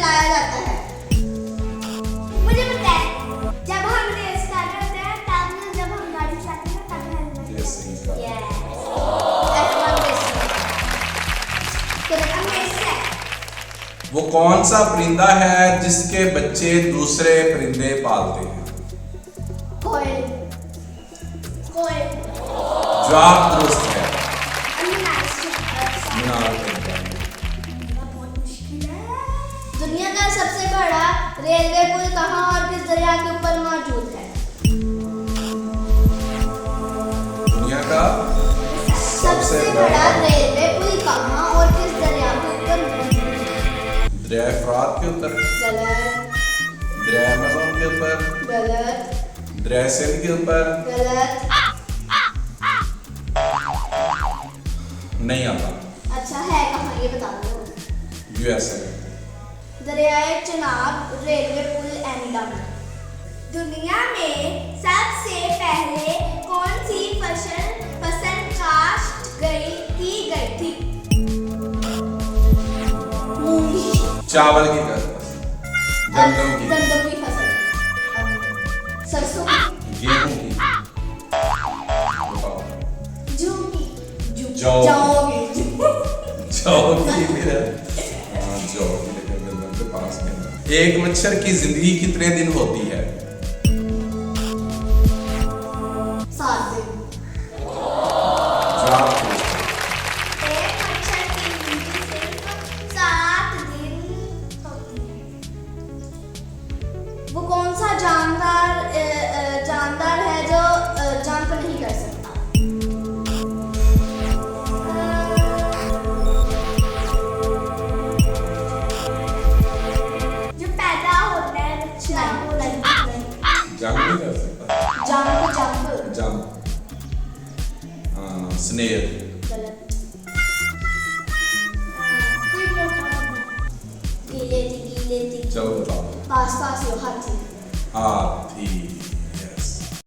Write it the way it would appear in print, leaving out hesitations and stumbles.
चलाया जाता है? मुझे पता है, जब हम रेस कर रहे होते हैं तब जब हम गाड़ी चलाते हैं तब हेलमेट ये सही कहा। Yes F1 racing. हमेशा वो कौन सा परिंदा है जिसके बच्चे दूसरे परिंदे पालते हैं? कोयल कोयल जवाब दुरुस्त है। मीनार मीनार परिंदा। बहुत मुश्किल है। दुनिया का सबसे बड़ा रेलवे पुल कहाँ और किस दरिया के ऊपर मौजूद है? दुनिया का सबसे बड़ा रेलवे पुल कहाँ और किस दरिया के ऊपर मौजूद है? दरिया फरात के ऊपर, गलत दरिया अमेज़न के ऊपर, गलत दरिया सिंध के ऊपर। गलत। नहीं आता। अच्छा है कहाँ ये बता दो। यूएसए। दरियाए चिनाब रेलवे पुल एनिडा में। दुनिया में सबसे पहले कौन सी फसल काश्त की गई थी? मूंगी चावल की फसल, गंदम की, गंदम की फसल, सरसों की, गेहूं की। बताओ। जू की जौ जौ की। जौ की मेरा। हाँ जौ की, लेकिन गंदम के पास में। एक मच्छर की जिंदगी कितने दिन होती है? 7 दिन। जवाब दुरुस्त है। एक मच्छर की जिंदगी सिर्फ 7 दिन होती है। वो कौन सा जानदार है जो जंप नहीं कर सकता? जो पैदा होता है बच्चा वो नहीं। जंग नहीं कर सकता। Jump jump. हाँ स्नेल। गलत। गीले थी चलो बताओ। पास पास हो हाथी। हाथी।